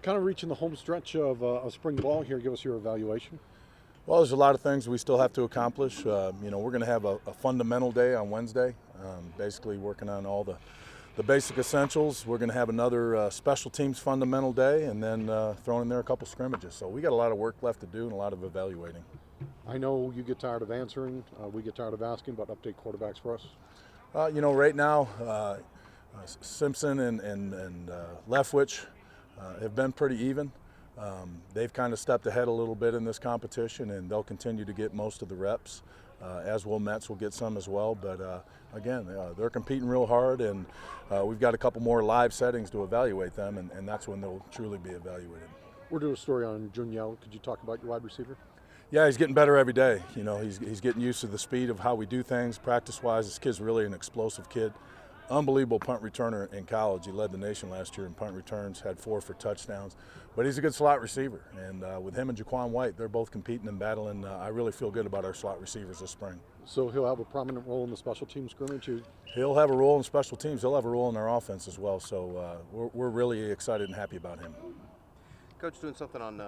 Kind of reaching the home stretch of spring ball here. Give us your evaluation. Well, there's a lot of things we still have to accomplish. We're going to have a fundamental day on Wednesday, basically working on all the basic essentials. We're going to have another special teams fundamental day, and then throwing in there a couple scrimmages. So we got a lot of work left to do and a lot of evaluating. I know you get tired of answering. We get tired of asking, but update quarterbacks for us. Right now, Simpson and Leftwich have been pretty even. They've kind of stepped ahead a little bit in this competition, and they'll continue to get most of the reps, as will Metz will get some as well. But again, they're competing real hard, and we've got a couple more live settings to evaluate them, and that's when they'll truly be evaluated. We're doing a story on Juniel. Could you talk about your wide receiver? Yeah, he's getting better every day. He's getting used to the speed of how we do things practice-wise. This kid's really an explosive kid. Unbelievable punt returner in college. He led the nation last year in punt returns, had 4 for touchdowns. But he's a good slot receiver. And with him and Jaquan White, they're both competing and battling. I really feel good about our slot receivers this spring. So he'll have a prominent role in the special team scrimmage? He'll have a role in special teams. He'll have a role in our offense as well. So we're really excited and happy about him. Coach, doing something on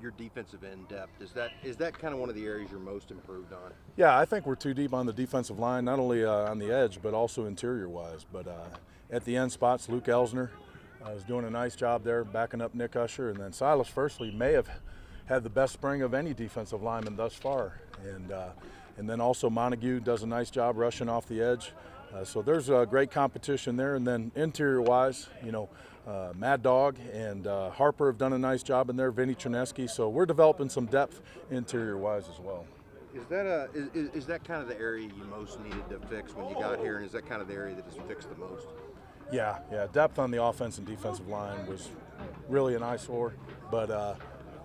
your defensive end depth, is that kind of one of the areas you're most improved on? Yeah, I think we're too deep on the defensive line, not only on the edge, but also interior-wise. But at the end spots, Luke Elsner is doing a nice job there, backing up Nick Usher. And then Silas Firstly may have had the best spring of any defensive lineman thus far. And then also Montague does a nice job rushing off the edge. So there's a great competition there. And then interior-wise, Mad Dog and Harper have done a nice job in there, Vinny Trineski. So we're developing some depth interior-wise as well. Is that kind of the area you most needed to fix when you got here, and is that kind of the area that is fixed the most? Yeah, depth on the offense and defensive line was really an eyesore. But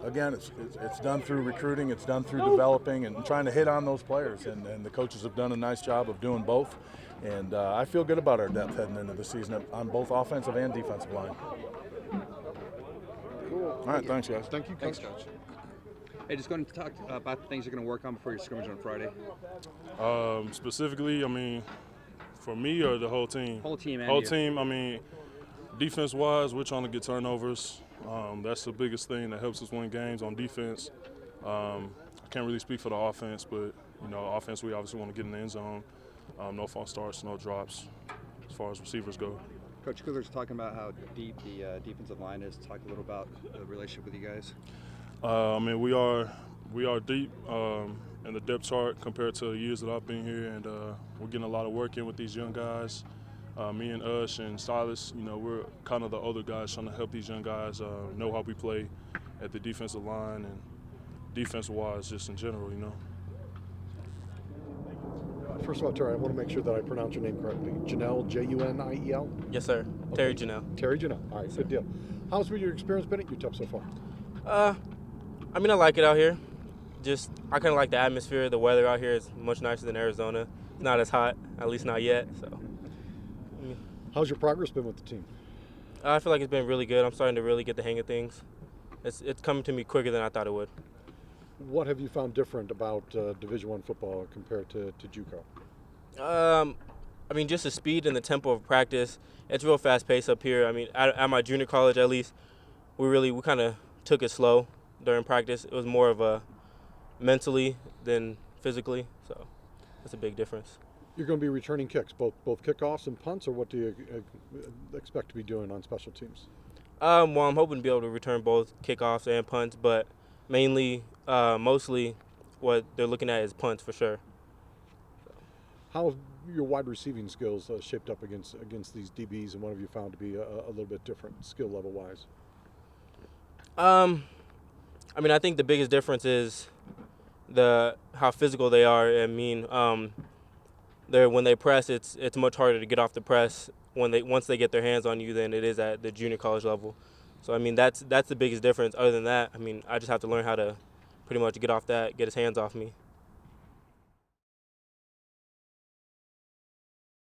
again, it's done through recruiting, it's done through developing and trying to hit on those players. And the coaches have done a nice job of doing both. And I feel good about our depth heading into the season on both offensive and defensive line. Cool. All right, thanks, guys. Thank you, Coach. Thanks, Coach. Hey, just going to talk about the things you're going to work on before your scrimmage on Friday. Specifically, for me or the whole team? Whole team, and Whole you. team, defense-wise, we're trying to get turnovers. That's the biggest thing that helps us win games on defense. I can't really speak for the offense, but, offense, we obviously want to get in the end zone. No false starts, no drops as far as receivers go. Coach Kugler's talking about how deep the defensive line is. Talk a little about the relationship with you guys. We are deep in the depth chart compared to years that I've been here, and we're getting a lot of work in with these young guys. Me and Ush and Silas, we're kind of the older guys trying to help these young guys know how we play at the defensive line and defensive-wise just in general, First of all, Terry, I want to make sure that I pronounce your name correctly. Juniel, Juniel? Yes, sir. Okay. Terry Janelle. Terry Juniel. All right, good deal. How's your experience been at UTEP so far? I like it out here. I kind of like the atmosphere. The weather out here is much nicer than Arizona. It's not as hot, at least not yet. So, How's your progress been with the team? I feel like it's been really good. I'm starting to really get the hang of things. It's coming to me quicker than I thought it would. What have you found different about Division I football compared to JUCO? Just the speed and the tempo of practice. It's real fast-paced up here. At my junior college at least, we kind of took it slow during practice. It was more of a mentally than physically, so that's a big difference. You're going to be returning kicks, both kickoffs and punts, or what do you expect to be doing on special teams? I'm hoping to be able to return both kickoffs and punts, but mostly what they're looking at is punts for sure. How have your wide receiving skills shaped up against these DBs, and what have you found to be a little bit different skill level-wise? I think the biggest difference is how physical they are. When they press, it's much harder to get off the press once they get their hands on you than it is at the junior college level. So that's the biggest difference. Other than that, I just have to learn how to pretty much get off that, get his hands off me.